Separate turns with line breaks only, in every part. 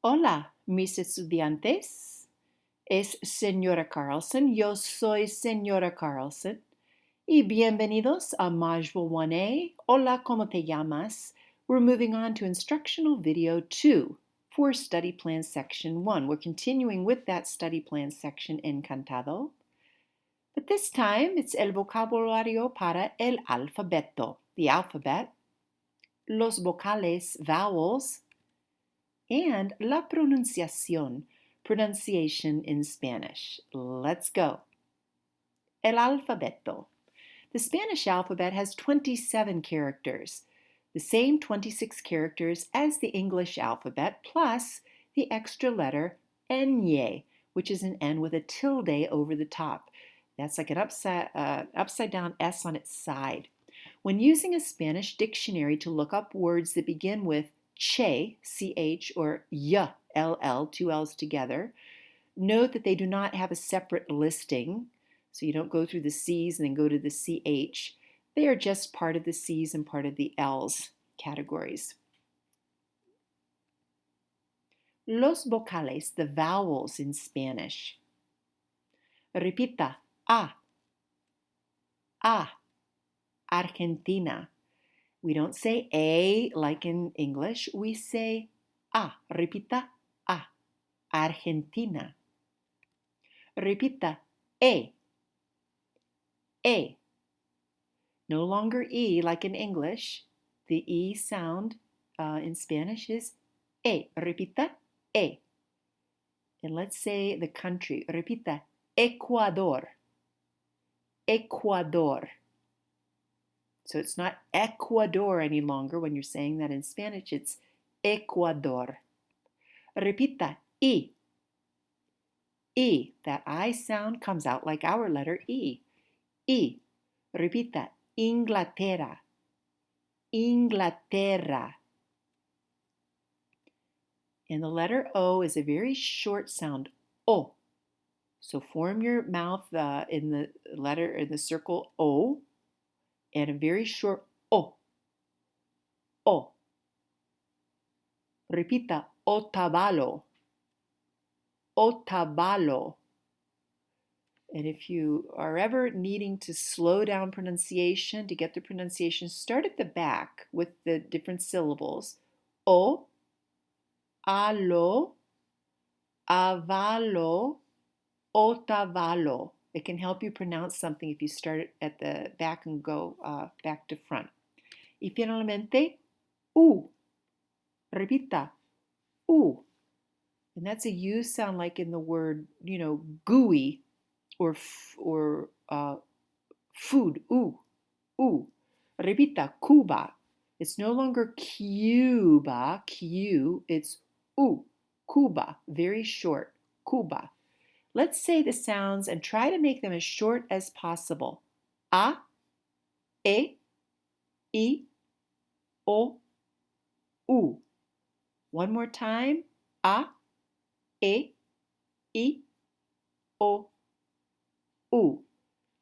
Hola, mis estudiantes. Es señora Carlson. Yo soy señora Carlson. Y bienvenidos a Module 1A. Hola, ¿cómo te llamas? We're moving on to Instructional Video 2 for Study Plan Section 1. We're continuing with that study plan section, Encantado. But this time, it's el vocabulario para el alfabeto, the alphabet, los vocales, vowels, and la pronunciación, pronunciation in Spanish. Let's go. El alfabeto. The Spanish alphabet has 27 characters, the same 26 characters as the English alphabet, plus the extra letter ñ, which is an N with a tilde over the top. That's like an upside down S on its side. When using a Spanish dictionary to look up words that begin with che, ch, or y, ll, two L's together, note that they do not have a separate listing, so you don't go through the C's and then go to the ch. They are just part of the C's and part of the L's categories. Los vocales, the vowels in Spanish. Repita, a, Argentina. We don't say A like in English. We say A. Repita, A. Argentina. Repita, E. E. No longer E like in English. The E sound in Spanish is E. Repita, E. And let's say the country. Repita, Ecuador. Ecuador. So it's not Ecuador any longer when you're saying that in Spanish. It's Ecuador. Repita, I. I. That I sound comes out like our letter E. I. Repita, Inglaterra. Inglaterra. And the letter O is a very short sound, O. So form your mouth in the letter, in the circle O, and a very short O. O. Repita, Otavalo. Otavalo. And if you are ever needing to slow down pronunciation, to get the pronunciation, start at the back with the different syllables. O, alo, avalo, otavalo. It can help you pronounce something if you start at the back and go back to front. Y finalmente, U. Repita, U. And that's a U sound like in the word, gooey or food. U. Repita, Cuba. It's no longer Cuba, Q. It's U. Cuba. Very short. Cuba. Let's say the sounds and try to make them as short as possible. A, E, I, O, U. One more time. A, E, I, O, U.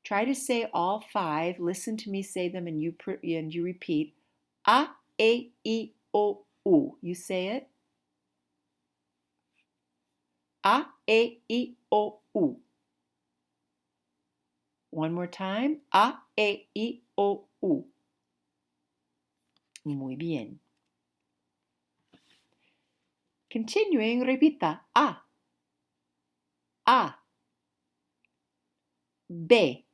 Try to say all five. Listen to me say them and you repeat. A, E, I, O, U. You say it. A, E, I, O, U. One more time. A, E, I, O, U. Muy bien. Continuing, repita. A. A. B.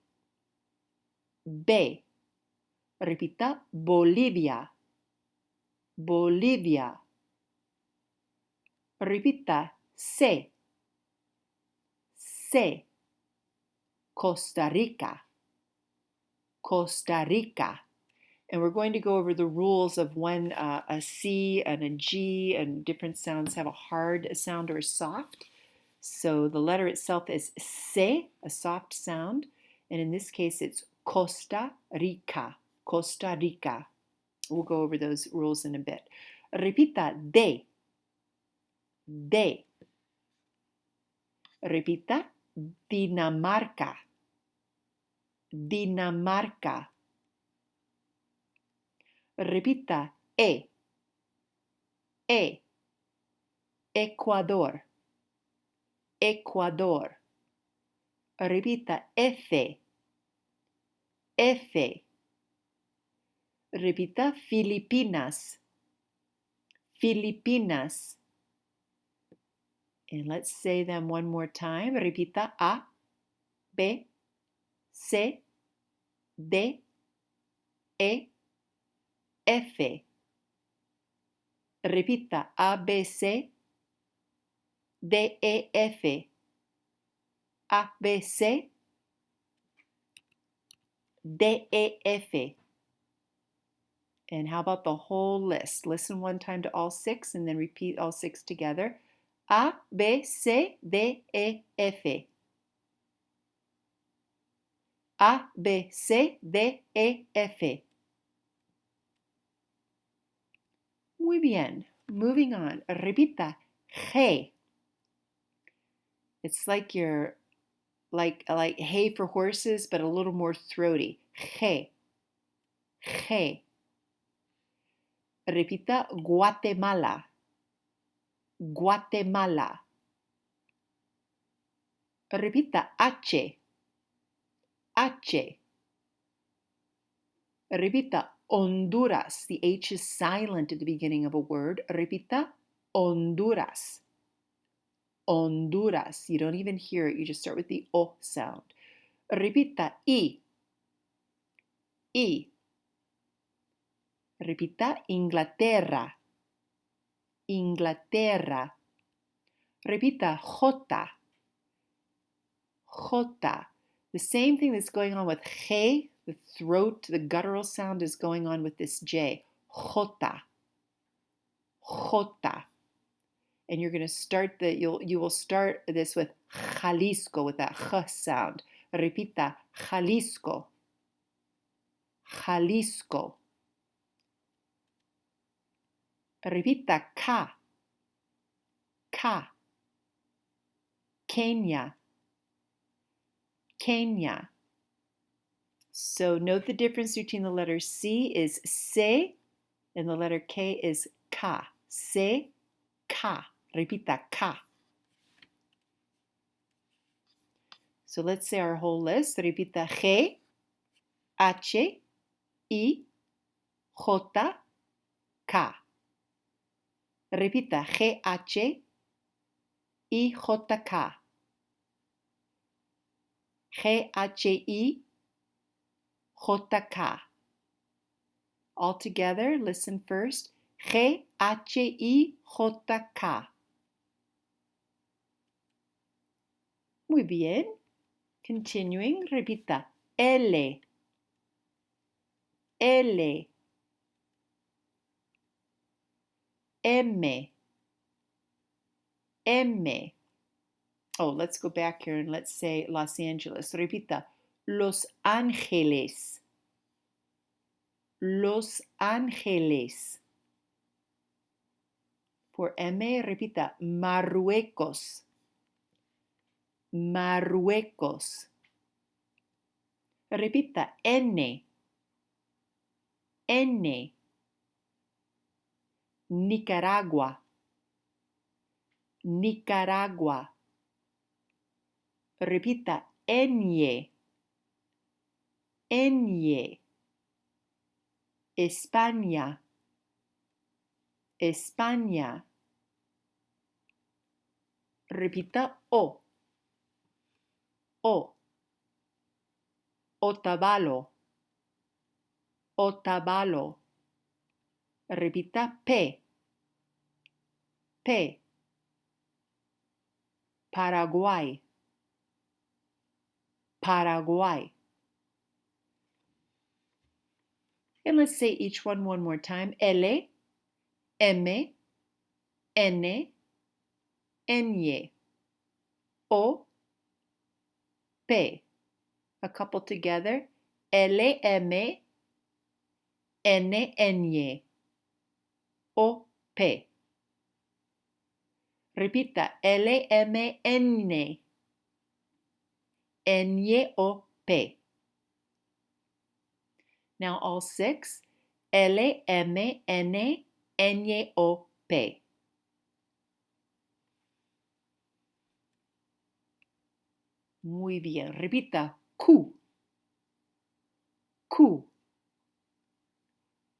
B. Repita. Bolivia. Bolivia. Repita. C. C. Costa Rica. Costa Rica. And we're going to go over the rules of when a C and a G and different sounds have a hard sound or a soft. So the letter itself is C, a soft sound. And in this case, it's Costa Rica. Costa Rica. We'll go over those rules in a bit. Repita, D. D. Repita, Dinamarca. Dinamarca. Repita, E. E. Ecuador, Ecuador. Repita, F, F. Repita, Filipinas, Filipinas. And let's say them one more time. Repita, A, B, C, D, E, F. Repita, A, B, C, D, E, F. A, B, C, D, E, F. And how about the whole list? Listen one time to all 6 and then repeat all 6 together. A, B, C, D, E, F. A, B, C, D, E, F. Muy bien. Moving on. Repita. G. It's like you're like hay for horses, but a little more throaty. G. G. Repita. Guatemala. Guatemala. Repita. H. H. Repita. Honduras. The H is silent at the beginning of a word. Repita. Honduras. Honduras. You don't even hear it. You just start with the O sound. Repita. I. I. Repita. Inglaterra. Inglaterra. Repita. J. J. The same thing that's going on with G, the throat, the guttural sound is going on with this J. J. J. And you're going to start you will start this with Jalisco, with that J sound. Repita. Jalisco. Jalisco. Repita. K. K. Kenya. Kenya. So note the difference between the letter C is C and the letter K is K. C, K. Repita, K. So let's say our whole list. Repita, G, H, I, J, K. Repita, G, H, I, J, K. G, H, I, J, K. All together, listen first. G, H, I, J, K. Muy bien. Continuing, repita. L, L, M, M. Oh, let's go back here and let's say Los Angeles. Repita. Los Ángeles. Los Ángeles. For M, repita. Marruecos. Marruecos. Repita. N. N. Nicaragua. Nicaragua. Repita. Ñ. Ñ. España. España. Repita. O. O. Otavalo. Otavalo. Repita. P. P. Paraguay. Paraguay. And let's say each one more time. L, M, N, Ñ. O, P. A couple together. L, M, N, Ñ. O, P. Repita. L, M, N. Ñ, O, P. Now all 6. L, M, N, Ñ, O, P. Muy bien. Repita. Q. Q.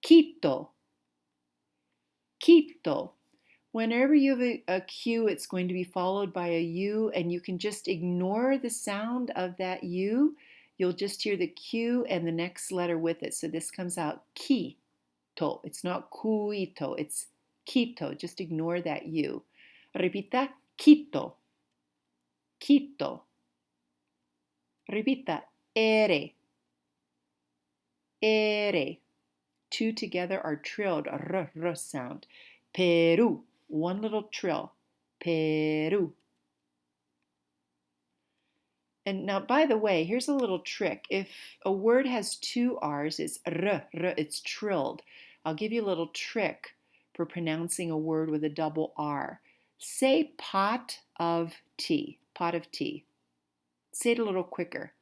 Quito. Quito. Whenever you have a Q, it's going to be followed by a U, and you can just ignore the sound of that U. You'll just hear the Q and the next letter with it. So this comes out Quito. It's not Cuito, it's Quito. Just ignore that U. Repita, Quito. Quito. Repita, ere. Ere. Two together are trilled, r sound. Peru. One little trill. Peru. And now, by the way, here's a little trick. If a word has two R's, it's it's trilled. I'll give you a little trick for pronouncing a word with a double R. Say pot of tea, pot of tea. Say it a little quicker.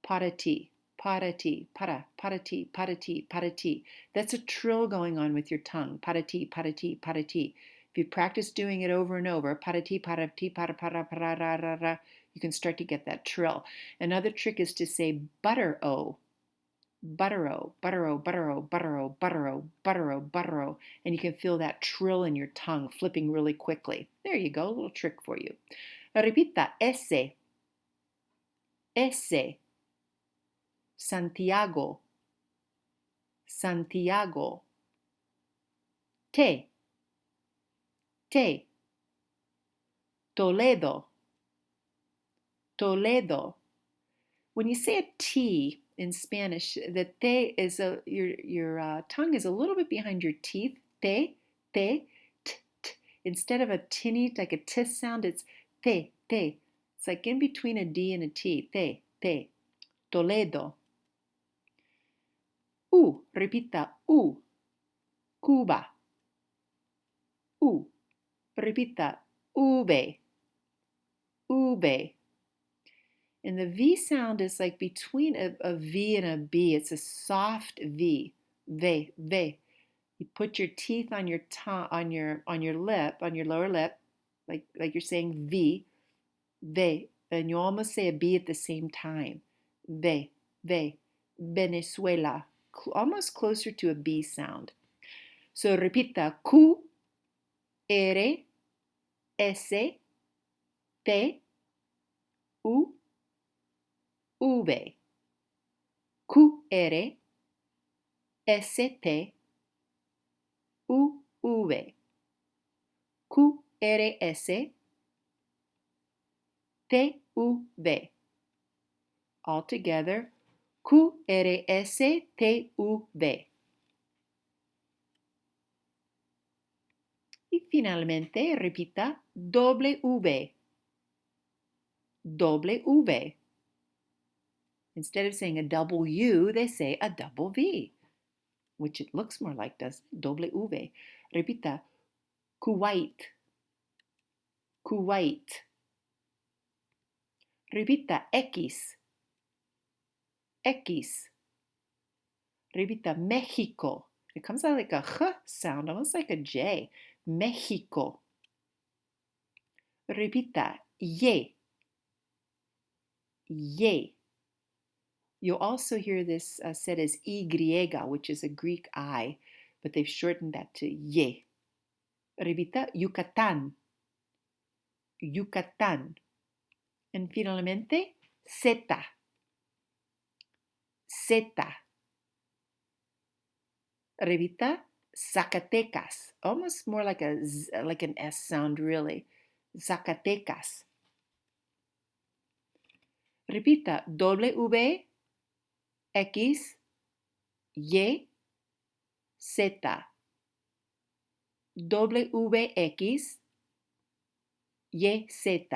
Pot of tea, pot of tea, pot of tea, pot of tea, pot of tea. That's a trill going on with your tongue. Pot of tea, pot of tea, pot of tea. If you practice doing it over and over, pot of tea, pot of tea, pot of ra, you can start to get that trill. Another trick is to say butter-o, butter-o, butter-o, butter-o, butter-o, butter-o, butter-o, butter-o, and you can feel that trill in your tongue flipping really quickly. There you go, a little trick for you. Repita, ese, ese, Santiago, Santiago, te, te, Toledo, Toledo. When you say a T in Spanish, the te is your tongue is a little bit behind your teeth. Te, te, t, t. Instead of a tinny, like a t sound, it's te, te. It's like in between a D and a T. Te, te. Toledo. Repita, Cuba. Repita, ube, ube. And the V sound is like between a V and a B. It's a soft V. Ve, ve. You put your teeth on your tongue, on your lip, on your lower lip, like you're saying V, ve, and you almost say a B at the same time. Ve, ve, Venezuela, almost closer to a B sound. So repita, Q, R, S, T, U, V. Q, R, S, T, U, V. Q, R, S, T, U, V. All together, Q, R, S, T, U, V. Y finalmente repita W. W. Instead of saying a double U, they say a double V, which it looks more like, does W. Repita, Kuwait, Kuwait. Repita, X, X. Repita, Mexico. It comes out like a H sound, almost like a J. Mexico. Repita, Y, Y. You'll also hear this said as Y, which is a Greek I, but they've shortened that to Y. Repita, Yucatán, Yucatán. And finalmente, Z, Z. Repita, Zacatecas. Almost more like like an S sound, really. Zacatecas. Repita, W, X, Y, Z. W, X, Y, Z.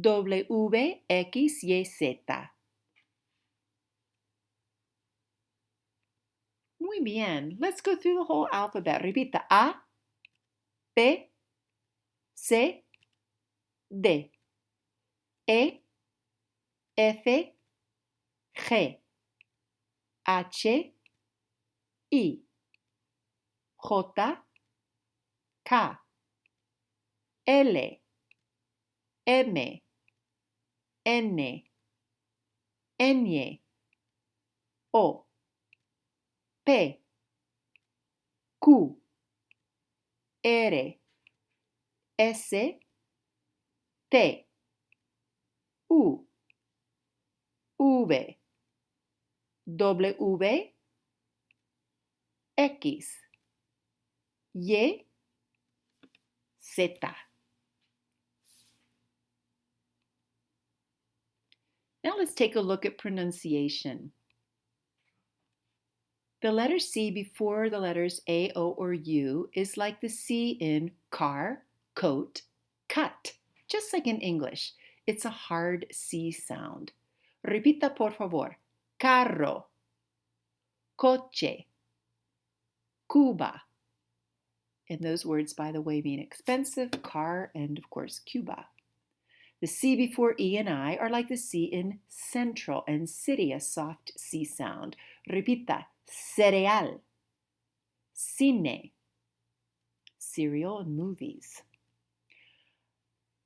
W, X, Y, Z. Muy bien. Let's go through the whole alphabet. Repita. A, B, C, D, E, F, G, H, I, J, K, L, M, N, Ñ, O, P, Q, R, S, T, U, V, W, X, Y, Z. Now let's take a look at pronunciation. The letter C before the letters A, O, or U is like the C in car, coat, cut. Just like in English, it's a hard C sound. Repita por favor. Carro, coche, Cuba. And those words, by the way, mean expensive, car, and of course, Cuba. The C before E and I are like the C in central and city, a soft C sound. Repita, cereal, cine, cereal and movies.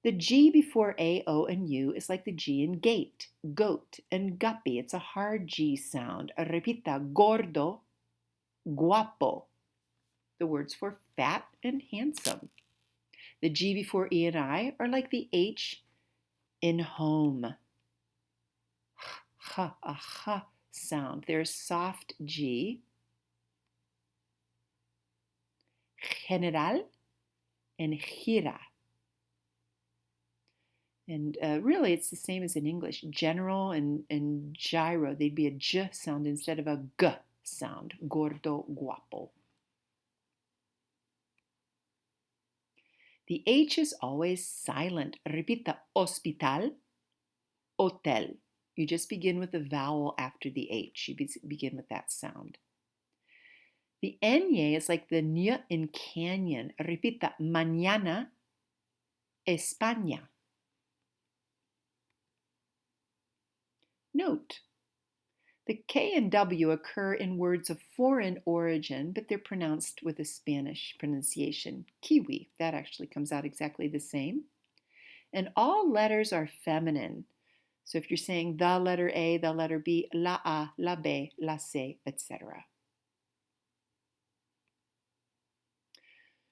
The G before A, O, and U is like the G in gate, goat, and guppy. It's a hard G sound. Repita, gordo, guapo. The words for fat and handsome. The G before E and I are like the H in home. Ha, a ha sound. There's soft G. General and gira. And really, it's the same as in English. General and gyro, they'd be a J sound instead of a G sound. Gordo, guapo. The H is always silent. Repita, hospital, hotel. You just begin with the vowel after the H. You begin with that sound. The Ñ is like the Ñ in canyon. Repita, mañana, España. Note, the K and W occur in words of foreign origin, but they're pronounced with a Spanish pronunciation. Kiwi, that actually comes out exactly the same. And all letters are feminine. So if you're saying the letter A, the letter B, la A, la B, la C, etc.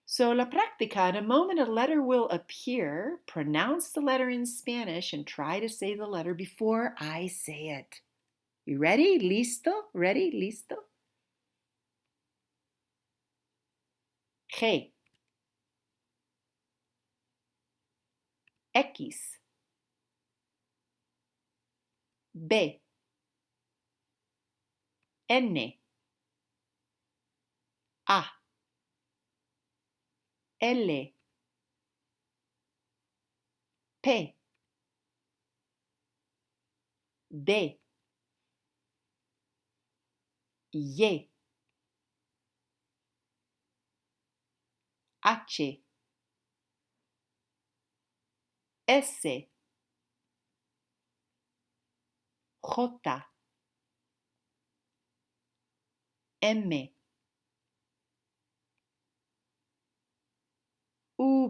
So la práctica, in a moment a letter will appear. Pronounce the letter in Spanish and try to say the letter before I say it. You ready? Listo? Ready? Listo? G, X, B, N, A, L, P, D, Y, H, S, J, M,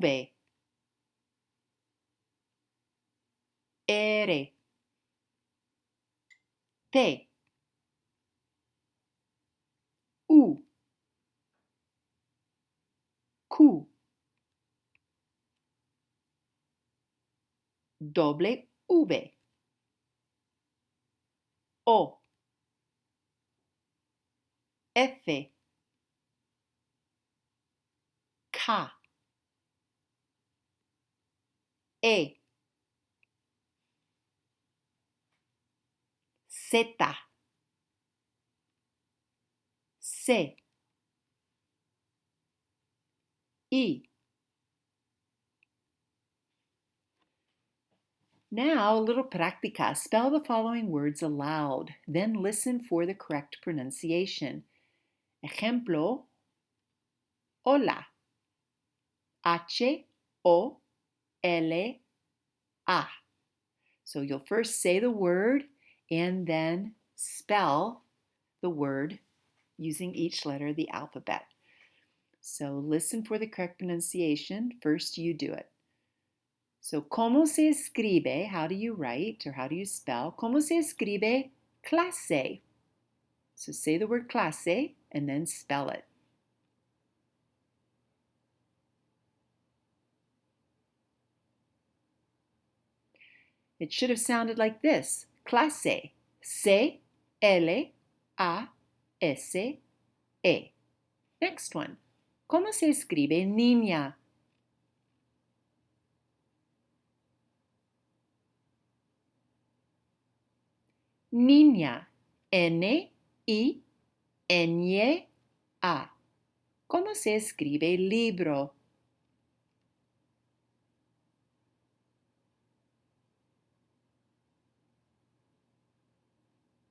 V, R, T, U, Q, W, O, F, K, E, Z, C, I. Now, a little práctica. Spell the following words aloud. Then listen for the correct pronunciation. Ejemplo, hola. H-O-L-A. So you'll first say the word and then spell the word using each letter of the alphabet. So listen for the correct pronunciation. First, you do it. So, ¿cómo se escribe? How do you write or how do you spell? ¿Cómo se escribe clase? So say the word clase and then spell it. It should have sounded like this. Clase. C-L-A-S-E. Next one. ¿Cómo se escribe niña? Niña. N-I-N-A. ¿Cómo se escribe libro?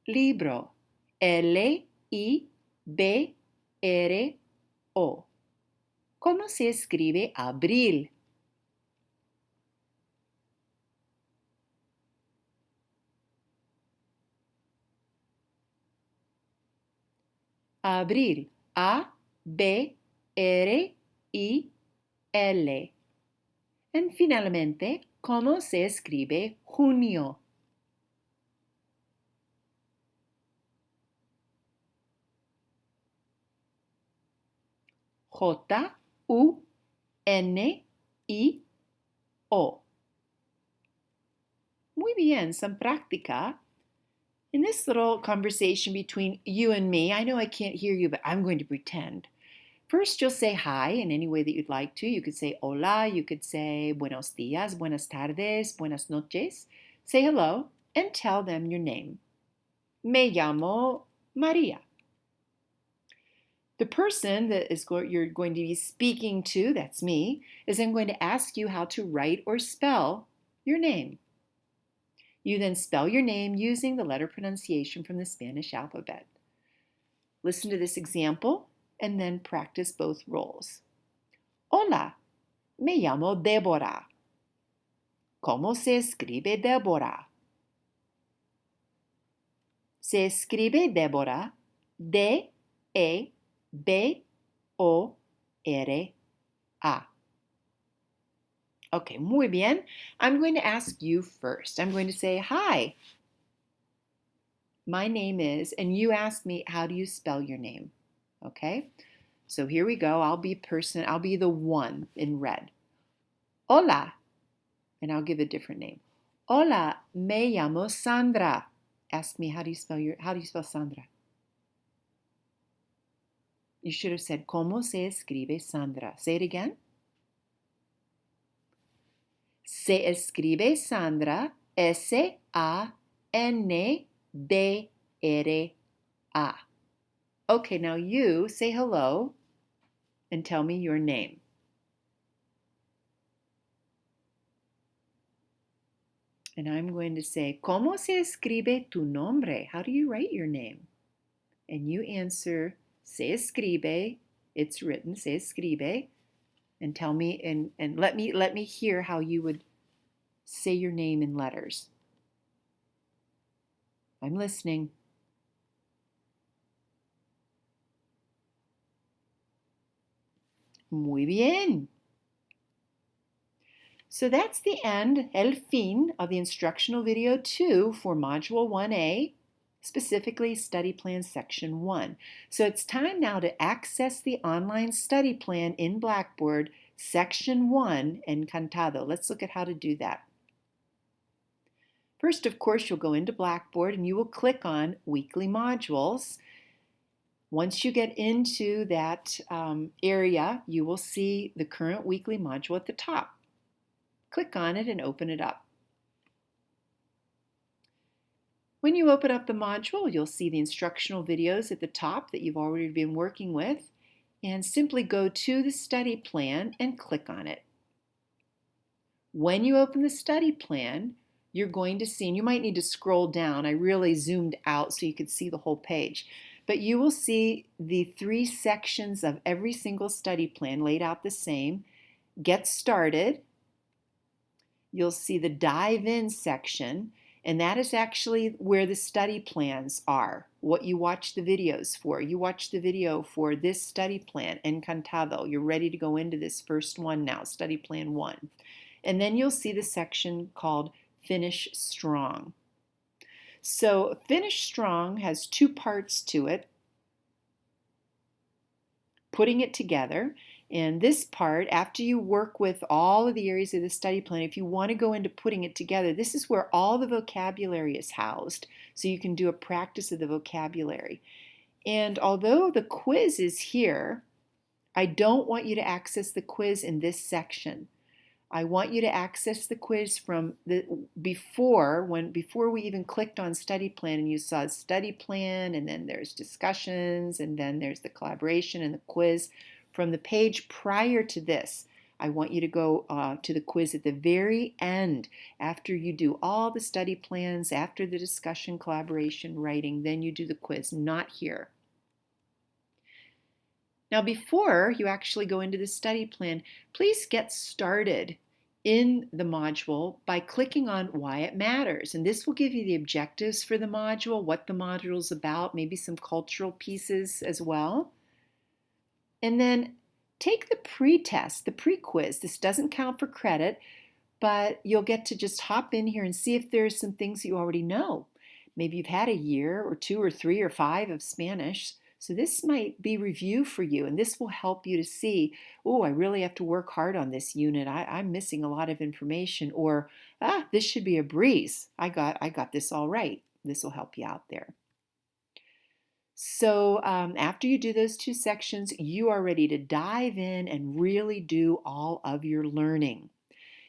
Libro. L-I-B-R-O. ¿Cómo se escribe abril? Abril. A-B-R-I-L. Y finalmente, ¿cómo se escribe junio? J-U-N-I-O. Muy bien, some práctica. In this little conversation between you and me, I know I can't hear you, but I'm going to pretend. First, you'll say hi in any way that you'd like to. You could say hola, you could say buenos días, buenas tardes, buenas noches. Say hello and tell them your name. Me llamo Maria. The person that you're going to be speaking to, that's me, is then going to ask you how to write or spell your name. You then spell your name using the letter pronunciation from the Spanish alphabet. Listen to this example and then practice both roles. Hola, me llamo Débora. ¿Cómo se escribe Débora? Se escribe Débora, D-E-B-O-R-A. Okay, muy bien. I'm going to ask you first. I'm going to say, hi, my name is, and you ask me, how do you spell your name? Okay, so here we go. I'll be the one in red. Hola, and I'll give a different name. Hola, me llamo Sandra. Ask me, how do you spell Sandra? You should have said, ¿Cómo se escribe Sandra? Say it again. Se escribe Sandra, S-A-N-D-R-A. Okay, now you say hello and tell me your name. And I'm going to say, ¿Cómo se escribe tu nombre? How do you write your name? And you answer, se escribe, it's written, se escribe, and tell me, and let me hear how you would say your name in letters. I'm listening. Muy bien. So that's the end, el fin, of the instructional video 2 for Module 1A, specifically Study Plan Section 1. So it's time now to access the online study plan in Blackboard, Section 1, Encantado. Let's look at how to do that. First, of course, you'll go into Blackboard and you will click on Weekly Modules. Once you get into that area, you will see the current weekly module at the top. Click on it and open it up. When you open up the module, you'll see the instructional videos at the top that you've already been working with, and simply go to the study plan and click on it. When you open the study plan, you're going to see, and you might need to scroll down. I really zoomed out so you could see the whole page. But you will see the 3 sections of every single study plan laid out the same. Get started. You'll see the dive in section, and that is actually where the study plans are, what you watch the videos for. You watch the video for this study plan, Encantado. You're ready to go into this first one now, study plan 1. And then you'll see the section called Finish Strong. So Finish Strong has two parts to it. Putting it together. And this part, after you work with all of the areas of the study plan, if you want to go into putting it together, this is where all the vocabulary is housed. So you can do a practice of the vocabulary. And although the quiz is here, I don't want you to access the quiz in this section. I want you to access the quiz from the before we even clicked on study plan, and you saw study plan, and then there's discussions, and then there's the collaboration and the quiz. From the page prior to this, I want you to go to the quiz at the very end, after you do all the study plans, after the discussion, collaboration, writing, then you do the quiz, not here. Now, before you actually go into the study plan, please get started in the module by clicking on why it matters. And this will give you the objectives for the module, what the module is about, maybe some cultural pieces as well. And then take the pre-test, the pre-quiz. This doesn't count for credit, but you'll get to just hop in here and see if there's some things you already know. Maybe you've had a year or 2 or 3 or 5 of Spanish. So this might be review for you, and this will help you to see, oh, I really have to work hard on this unit. I'm missing a lot of information, or this should be a breeze. I got this all right. This will help you out there. So after you do those 2 sections, you are ready to dive in and really do all of your learning.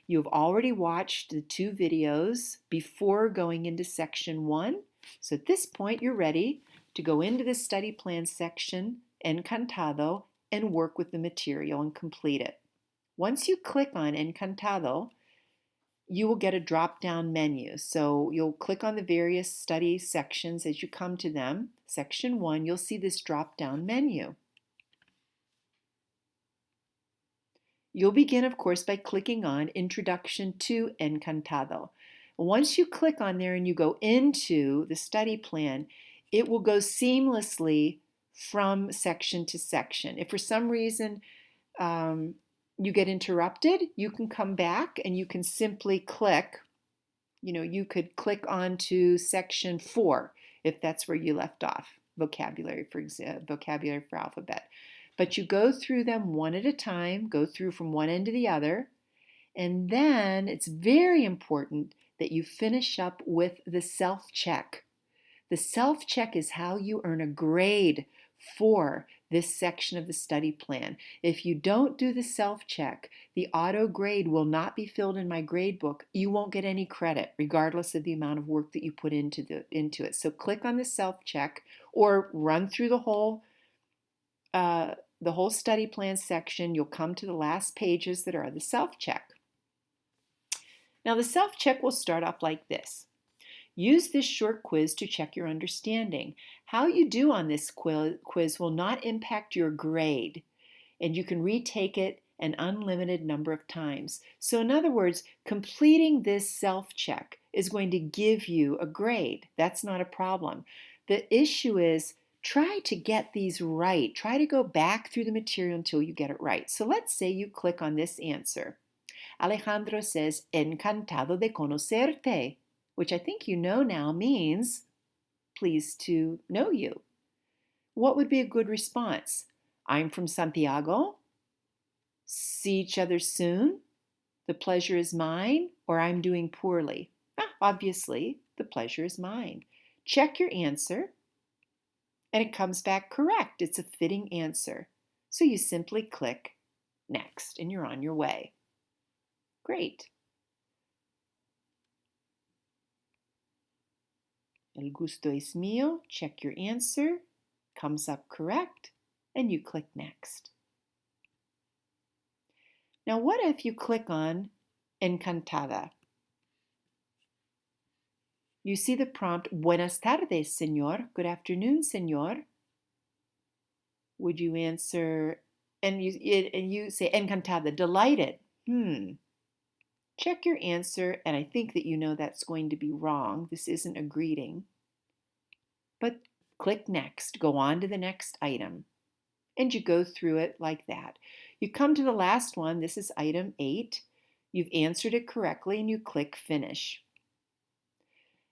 You have already watched the 2 videos before going into section 1. So at this point, you're ready to go into the study plan section, Encantado, and work with the material and complete it. Once you click on Encantado, you will get a drop-down menu. So you'll click on the various study sections as you come to them. Section 1, you'll see this drop-down menu. You'll begin, of course, by clicking on Introduction to Encantado. Once you click on there and you go into the study plan, it will go seamlessly from section to section. If for some reason you get interrupted, you can come back and you can simply click. You could click onto section 4 if that's where you left off, vocabulary, for example, vocabulary for alphabet. But you go through them one at a time, go through from one end to the other, and then it's very important that you finish up with the self-check. The self-check is how you earn a grade for this section of the study plan. If you don't do the self-check, the auto grade will not be filled in my grade book. You won't get any credit, regardless of the amount of work that you put into it. So click on the self-check or run through the whole study plan section. You'll come to the last pages that are the self-check. Now the self-check will start off like this. Use this short quiz to check your understanding. How you do on this quiz will not impact your grade, and you can retake it an unlimited number of times. So in other words, completing this self-check is going to give you a grade. That's not a problem. The issue is try to get these right. Try to go back through the material until you get it right. So let's say you click on this answer. Alejandro says, encantado de conocerte, which I think you know now means pleased to know you. What would be a good response? I'm from Santiago. See each other soon. The pleasure is mine, or I'm doing poorly. Obviously, the pleasure is mine. Check your answer, and it comes back correct. It's a fitting answer. So you simply click next, and you're on your way. Great. El gusto es mío. Check your answer. Comes up correct, and you click next. Now, what if you click on Encantada? You see the prompt, Buenas tardes, señor. Good afternoon, señor. Would you answer, and you say Encantada, delighted. Check your answer, and I think that you know that's going to be wrong. This isn't a greeting. But click next. Go on to the next item. And you go through it like that. You come to the last one. This is item 8. You've answered it correctly and you click Finish.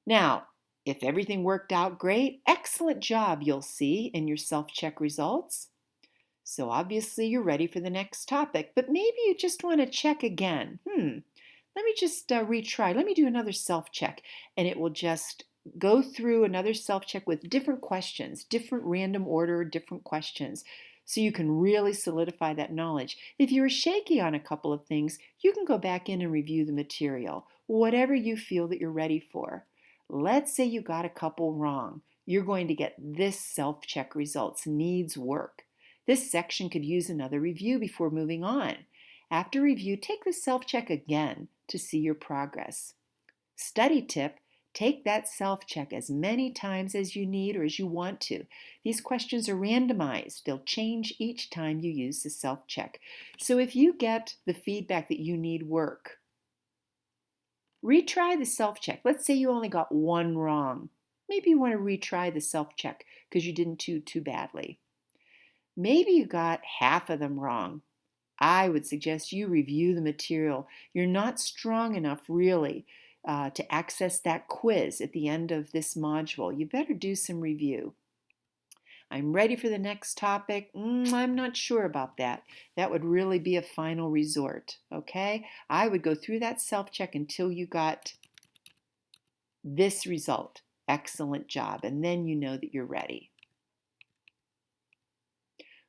Now, if everything worked out great, excellent job, you'll see in your self-check results. So obviously you're ready for the next topic, but maybe you just want to check again. Let me just retry. Let me do another self-check, and it will just go through another self-check with different questions, different random order, different questions, so you can really solidify that knowledge. If you were shaky on a couple of things, you can go back in and review the material, whatever you feel that you're ready for. Let's say you got a couple wrong. You're going to get this self-check results, needs work. This section could use another review before moving on. After review, take the self-check again to see your progress. Study tip, take that self-check as many times as you need or as you want to. These questions are randomized. They'll change each time you use the self-check. So if you get the feedback that you need work, retry the self-check. Let's say you only got one wrong. Maybe you want to retry the self-check because you didn't do too badly. Maybe you got half of them wrong. I would suggest you review the material. You're not strong enough really to access that quiz at the end of this module. You better do some review. I'm ready for the next topic. I'm not sure about that. That would really be a final resort, okay? I would go through that self-check until you got this result. Excellent job. And then you know that you're ready.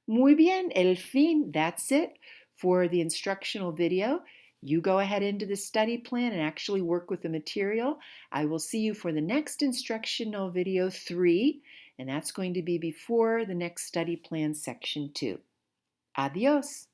Muy bien, el fin, that's it for the instructional video. You go ahead into the study plan and actually work with the material. I will see you for the next instructional video 3, and that's going to be before the next study plan section 2. Adios.